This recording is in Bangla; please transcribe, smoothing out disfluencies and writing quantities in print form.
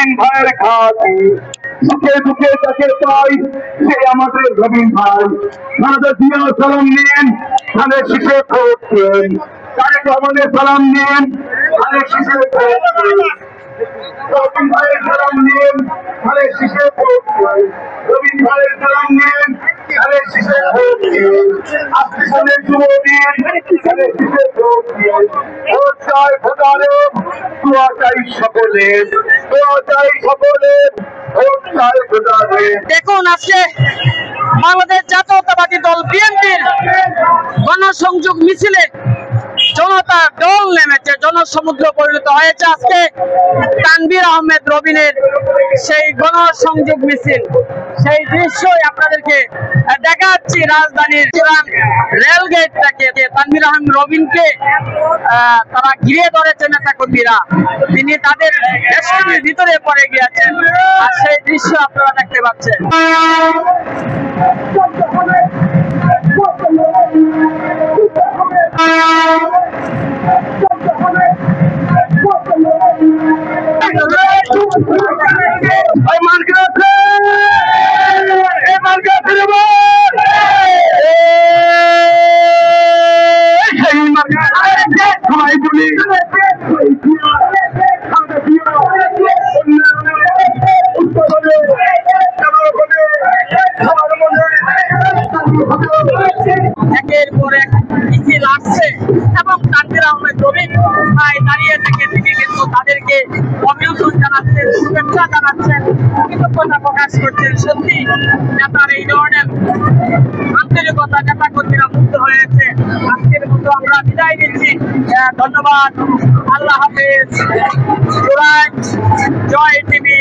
রবিন ভাইয়ের ঘাটি সুখে দুঃখে তাকে পাই সে আমাদের রবিন ভাই। আমাদের জিয়া সালাম নিন, ধানের শীষে ভোট দেন। তারেক রহমানের সালাম নিন, ধানের শীষে ভোট দেন। রবিন ভাইয়ের সালাম নিন, ধানের শীষে ভোট দেন। রবিন ভাইয়ের সালাম নিন, ধানের শীষে ভোট দেন। আত্মীয়দের যুব দিন, ধানের শীষে ভোট দেন। ভোট চাই ভোটারের, দোয়া চাই সকলের, দোয়া চাই সকলের, ভোট চাই ভোটারের। দেখুন, আজকে বাংলাদেশ জাতীয়তাবাদী দল বিএনপির গণসংযোগ মিছিলে জনতা দল নেমেছে, জনসমুদ্র পরিণত হয়েছে আজকে তানভীর আহমেদ রবিনের সেই গণসংযোগ মিছিল। সেই দৃশ্যই আপনাদেরকে দেখাচ্ছি রাজধানীর রেলগেটটাকে। তানভীর আহমেদ রবিনকে তারা ঘিরে ধরেছে নেতাকর্মীরা, তিনি তাদের বেষ্টনীর ভিতরে পড়ে গিয়েছেন, আর সেই দৃশ্য আপনারা দেখতে পাচ্ছেন। একের পর এক মিছিল আসছে এবং তানভীর আহমেদ রবিন দাঁড়িয়ে থেকে কিন্তু তাদেরকে অভিনন্দন জানাচ্ছেন, শুভেচ্ছা জানাচ্ছেন, কৃতজ্ঞতা প্রকাশ করছেন। সত্যি নেতার এই ধরনের আন্তরিকতা নেতা কর্মীরা মুক্ত হয়েছে। আজকের মতো আমরা বিদায় নিচ্ছি, ধন্যবাদ, আল্লাহ হাফেজ, জয় টিভি।